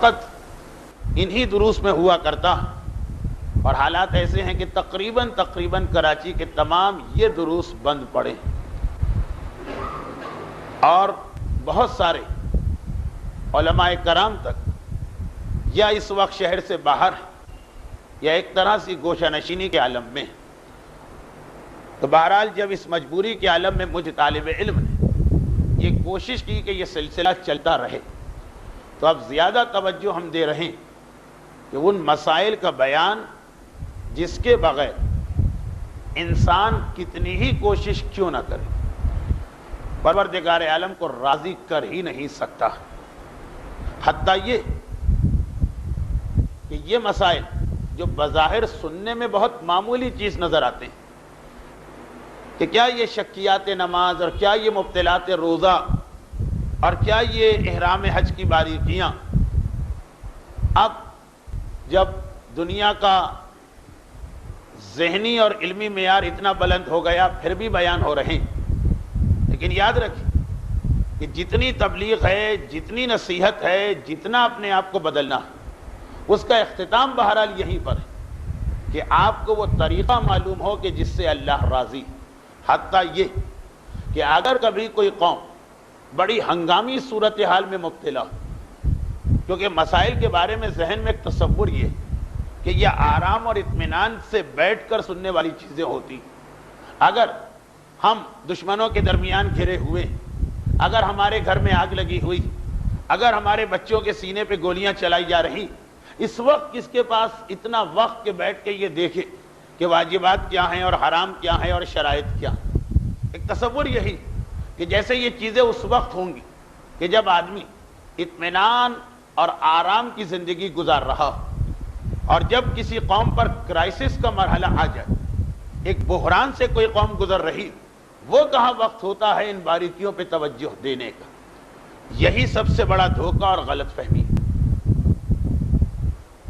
فقط انہی دروس میں ہوا کرتا، اور حالات ایسے ہیں کہ تقریباً کراچی کے تمام یہ دروس بند پڑے، اور بہت سارے علماء کرام تک یا اس وقت شہر سے باہر یا ایک طرح سے گوشہ نشینی کے عالم میں۔ تو بہرحال جب اس مجبوری کے عالم میں مجھ طالب علم نے یہ کوشش کی کہ یہ سلسلہ چلتا رہے، تو اب زیادہ توجہ ہم دے رہے ہیں کہ ان مسائل کا بیان جس کے بغیر انسان کتنی ہی کوشش کیوں نہ کرے پروردگار عالم کو راضی کر ہی نہیں سکتا۔ حتیٰ یہ کہ یہ مسائل جو بظاہر سننے میں بہت معمولی چیز نظر آتے ہیں کہ کیا یہ شکیات نماز اور کیا یہ مبطلات روزہ اور کیا یہ احرام حج کی باریکیاں، اب جب دنیا کا ذہنی اور علمی معیار اتنا بلند ہو گیا پھر بھی بیان ہو رہے ہیں، لیکن یاد رکھیں کہ جتنی تبلیغ ہے، جتنی نصیحت ہے، جتنا اپنے آپ کو بدلنا ہے، اس کا اختتام بہرحال یہیں پر ہے کہ آپ کو وہ طریقہ معلوم ہو کہ جس سے اللہ راضی۔ حتیٰ یہ کہ اگر کبھی کوئی قوم بڑی ہنگامی صورتحال میں مبتلا ہو، کیونکہ مسائل کے بارے میں ذہن میں ایک تصور یہ کہ یہ آرام اور اطمینان سے بیٹھ کر سننے والی چیزیں ہوتی، اگر ہم دشمنوں کے درمیان گھرے ہوئے، اگر ہمارے گھر میں آگ لگی ہوئی، اگر ہمارے بچوں کے سینے پہ گولیاں چلائی جا رہی، اس وقت کس کے پاس اتنا وقت کہ بیٹھ کے یہ دیکھے کہ واجبات کیا ہیں اور حرام کیا ہیں اور شرائط کیا؟ ایک تصور یہی کہ جیسے یہ چیزیں اس وقت ہوں گی کہ جب آدمی اطمینان اور آرام کی زندگی گزار رہا ہو، اور جب کسی قوم پر کرائسس کا مرحلہ آ جائے، ایک بحران سے کوئی قوم گزر رہی، وہ کہاں وقت ہوتا ہے ان باریکیوں پہ توجہ دینے کا؟ یہی سب سے بڑا دھوکہ اور غلط فہمی،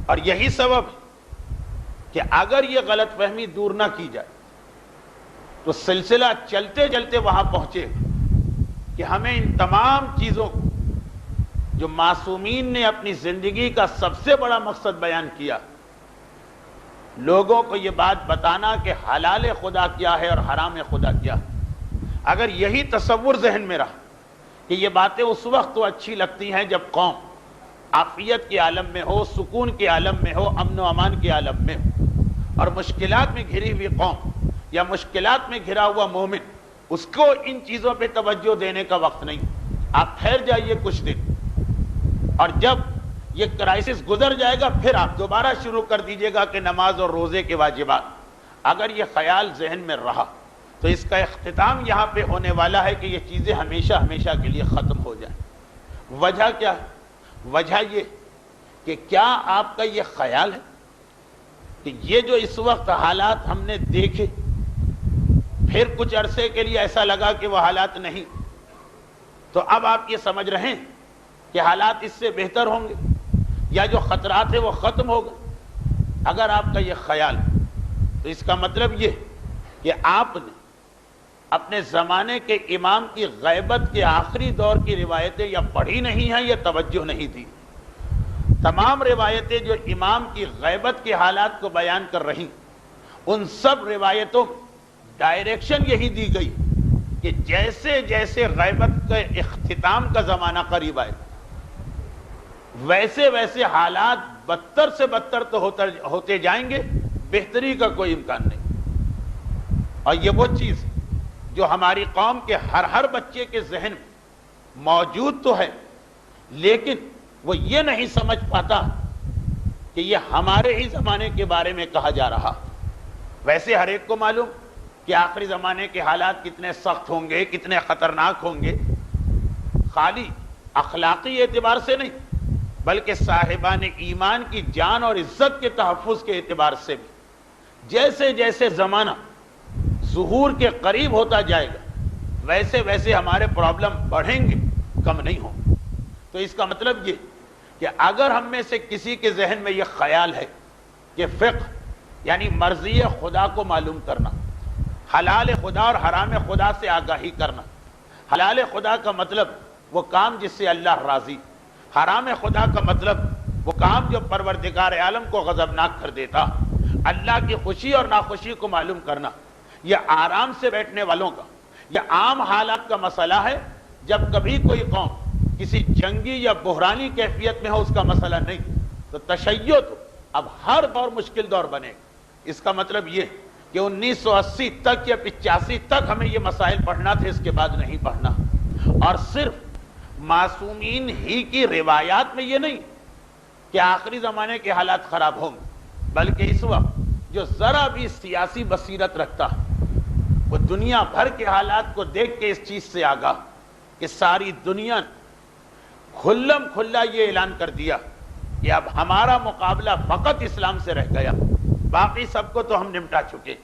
اور یہی سبب ہے کہ اگر یہ غلط فہمی دور نہ کی جائے تو سلسلہ چلتے چلتے وہاں پہنچے کہ ہمیں ان تمام چیزوں کو جو معصومین نے اپنی زندگی کا سب سے بڑا مقصد بیان کیا، لوگوں کو یہ بات بتانا کہ حلال خدا کیا ہے اور حرام خدا کیا ہے، اگر یہی تصور ذہن میں رہا کہ یہ باتیں اس وقت تو اچھی لگتی ہیں جب قوم عافیت کے عالم میں ہو، سکون کے عالم میں ہو، امن و امان کے عالم میں ہو، اور مشکلات میں گھری ہوئی قوم یا مشکلات میں گھرا ہوا مومن، اس کو ان چیزوں پہ توجہ دینے کا وقت نہیں۔ آپ ٹھہر جائیے کچھ دن، اور جب یہ کرائسس گزر جائے گا پھر آپ دوبارہ شروع کر دیجئے گا کہ نماز اور روزے کے واجبات۔ اگر یہ خیال ذہن میں رہا تو اس کا اختتام یہاں پہ ہونے والا ہے کہ یہ چیزیں ہمیشہ ہمیشہ کے لیے ختم ہو جائیں۔ وجہ کیا ہے؟ وجہ یہ کہ کیا آپ کا یہ خیال ہے کہ یہ جو اس وقت حالات ہم نے دیکھے، پھر کچھ عرصے کے لیے ایسا لگا کہ وہ حالات نہیں، تو اب آپ یہ سمجھ رہے ہیں کہ حالات اس سے بہتر ہوں گے یا جو خطرات ہیں وہ ختم ہو گئے؟ اگر آپ کا یہ خیال ہے تو اس کا مطلب یہ کہ آپ نے اپنے زمانے کے امام کی غیبت کے آخری دور کی روایتیں یا پڑھی نہیں ہیں یا توجہ نہیں دی۔ تمام روایتیں جو امام کی غیبت کے حالات کو بیان کر رہی، ان سب روایتوں ڈائریکشن یہی دی گئی کہ جیسے جیسے غیبت کے اختتام کا زمانہ قریب آئے ویسے ویسے حالات بدتر سے بدتر تو ہوتے جائیں گے، بہتری کا کوئی امکان نہیں۔ اور یہ وہ چیز جو ہماری قوم کے ہر بچے کے ذہن میں موجود تو ہے، لیکن وہ یہ نہیں سمجھ پاتا کہ یہ ہمارے ہی زمانے کے بارے میں کہا جا رہا۔ ویسے ہر ایک کو معلوم کہ آخری زمانے کے حالات کتنے سخت ہوں گے، کتنے خطرناک ہوں گے، خالی اخلاقی اعتبار سے نہیں بلکہ صاحبان ایمان کی جان اور عزت کے تحفظ کے اعتبار سے بھی۔ جیسے جیسے زمانہ ظہور کے قریب ہوتا جائے گا ویسے ویسے ہمارے پرابلم بڑھیں گے، کم نہیں ہوں گے۔ تو اس کا مطلب یہ کہ اگر ہم میں سے کسی کے ذہن میں یہ خیال ہے کہ فقہ یعنی مرضی خدا کو معلوم کرنا، حلال خدا اور حرام خدا سے آگاہی کرنا، حلال خدا کا مطلب وہ کام جس سے اللہ راضی، حرام خدا کا مطلب وہ کام جو پروردگار عالم کو غضبناک کر دیتا، اللہ کی خوشی اور ناخوشی کو معلوم کرنا، یہ آرام سے بیٹھنے والوں کا، یہ عام حالات کا مسئلہ ہے۔ جب کبھی کوئی قوم کسی جنگی یا بحرانی کیفیت میں ہو، اس کا مسئلہ نہیں، تو تشیع تو اب ہر دور مشکل دور بنے گا۔ اس کا مطلب یہ کہ 1980 تک یا 85 تک ہمیں یہ مسائل پڑھنا تھے، اس کے بعد نہیں پڑھنا۔ اور صرف معصومین ہی کی روایات میں یہ نہیں کہ آخری زمانے کے حالات خراب ہوں گے، بلکہ اس وقت جو ذرا بھی سیاسی بصیرت رکھتا وہ دنیا بھر کے حالات کو دیکھ کے اس چیز سے آگاہ کہ ساری دنیا نے کھلم کھلا یہ اعلان کر دیا کہ اب ہمارا مقابلہ فقط اسلام سے رہ گیا، باقی سب کو تو ہم نمٹا چکے۔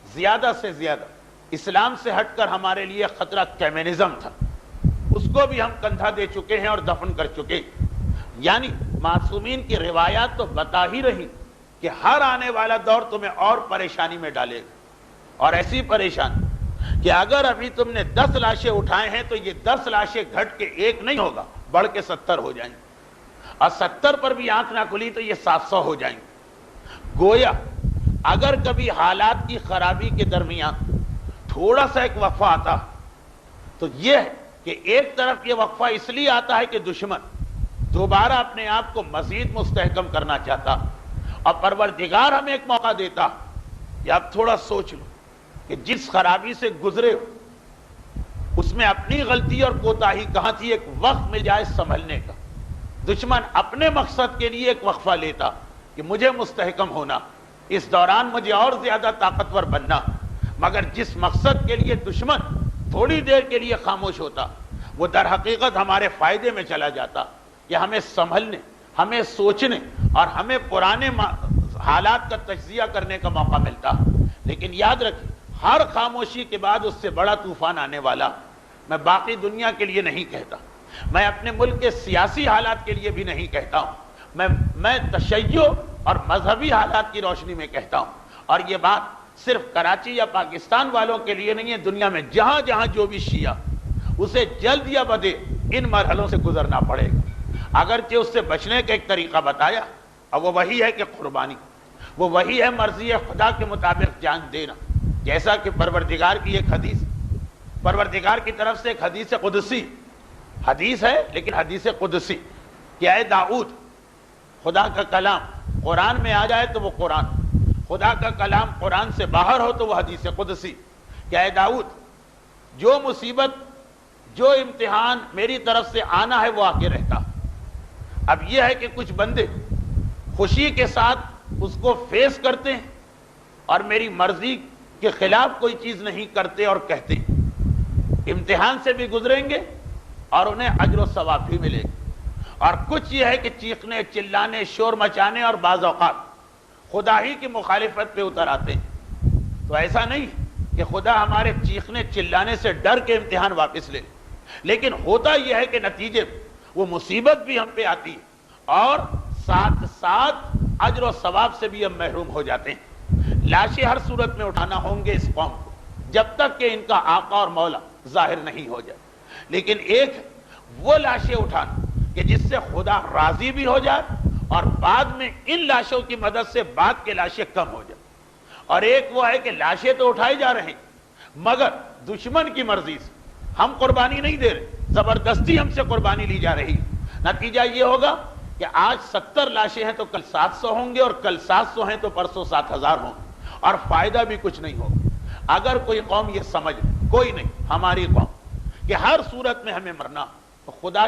زیادہ سے زیادہ اسلام سے ہٹ کر ہمارے لیے خطرہ کمیونزم تھا، اس کو بھی ہم کندھا دے چکے ہیں اور دفن کر چکے۔ یعنی معصومین کی روایات تو بتا ہی رہی کہ ہر آنے والا دور تمہیں اور پریشانی میں ڈالے گا، اور ایسی پریشانی کہ اگر ابھی تم نے 10 لاشیں اٹھائے ہیں تو یہ 10 لاشیں گھٹ کے ایک نہیں ہوگا، بڑھ کے 70 ہو جائیں گے، اور 70 پر بھی آنکھ نہ کھلی تو یہ 700 ہو جائیں گے۔ گویا اگر کبھی حالات کی خرابی کے درمیان تھوڑا سا ایک وقفہ آتا تو یہ ہے کہ ایک طرف یہ وقفہ اس لیے آتا ہے کہ دشمن دوبارہ اپنے آپ کو مزید مستحکم کرنا چاہتا، اور پروردگار ہمیں ایک موقع دیتا کہ اب تھوڑا سوچ لو کہ جس خرابی سے گزرے ہو اس میں اپنی غلطی اور کوتاہی کہاں تھی، ایک وقت مل جائے سنبھلنے کا۔ دشمن اپنے مقصد کے لیے ایک وقفہ لیتا کہ مجھے مستحکم ہونا، اس دوران مجھے اور زیادہ طاقتور بننا، مگر جس مقصد کے لیے دشمن تھوڑی دیر کے لیے خاموش ہوتا وہ در حقیقت ہمارے فائدے میں چلا جاتا کہ ہمیں سنبھلنے، ہمیں سوچنے اور ہمیں پرانے حالات کا تجزیہ کرنے کا موقع ملتا۔ لیکن یاد رکھیں، ہر خاموشی کے بعد اس سے بڑا طوفان آنے والا۔ میں باقی دنیا کے لیے نہیں کہتا، میں اپنے ملک کے سیاسی حالات کے لیے بھی نہیں کہتا ہوں، میں تشیع اور مذہبی حالات کی روشنی میں کہتا ہوں۔ اور یہ بات صرف کراچی یا پاکستان والوں کے لیے نہیں ہے، دنیا میں جہاں جہاں جو بھی شیعہ، اسے جلد یا بدے ان مرحلوں سے گزرنا پڑے گا۔ اگرچہ اس سے بچنے کا ایک طریقہ بتایا، اور وہ وہی ہے کہ قربانی، وہ وہی ہے مرضی خدا کے مطابق جان دینا۔ جیسا کہ پروردگار کی ایک حدیث، پروردگار کی طرف سے ایک حدیث قدسی، حدیث ہے لیکن حدیث قدسی، کہ اے داؤد، خدا کا کلام قرآن میں آ جائے تو وہ قرآن، خدا کا کلام قرآن سے باہر ہو تو وہ حدیث قدسی، کہ اے داؤد، جو مصیبت، جو امتحان میری طرف سے آنا ہے وہ آگے رہتا۔ اب یہ ہے کہ کچھ بندے خوشی کے ساتھ اس کو فیس کرتے ہیں اور میری مرضی کے خلاف کوئی چیز نہیں کرتے اور کہتے ہیں، امتحان سے بھی گزریں گے اور انہیں اجر و ثواب بھی ملے گا۔ اور کچھ یہ ہے کہ چیخنے، چلانے، شور مچانے اور بعض اوقات خدا ہی کی مخالفت پہ اتر آتے ہیں۔ تو ایسا نہیں کہ خدا ہمارے چیخنے چلانے سے ڈر کے امتحان واپس لے، لیکن ہوتا یہ ہے کہ نتیجے وہ مصیبت بھی ہم پہ آتی ہے اور ساتھ ساتھ اجر و ثواب سے بھی ہم محروم ہو جاتے ہیں۔ لاشیں ہر صورت میں اٹھانا ہوں گے اس قوم کو جب تک کہ ان کا آقا اور مولا ظاہر نہیں ہو جائے، لیکن ایک وہ لاشیں اٹھانا کہ جس سے خدا راضی بھی ہو جائے اور بعد میں ان لاشوں کی مدد سے بعد کے لاشیں کم ہو جائیں، اور ایک وہ ہے کہ لاشیں تو اٹھائی جا رہے ہیں مگر دشمن کی مرضی سے ہم قربانی نہیں دے رہے، زبردستی ہم سے قربانی لی جا رہی۔ نتیجہ یہ ہوگا کہ آج 70 لاشیں ہیں تو کل 700 ہوں گے، اور کل 700 ہیں تو پرسوں 7000 ہوں گے، اور فائدہ بھی کچھ نہیں ہوگا۔ اگر کوئی قوم یہ سمجھ، کوئی نہیں، ہماری قوم کہ ہر صورت میں ہمیں مرنا، تو خدا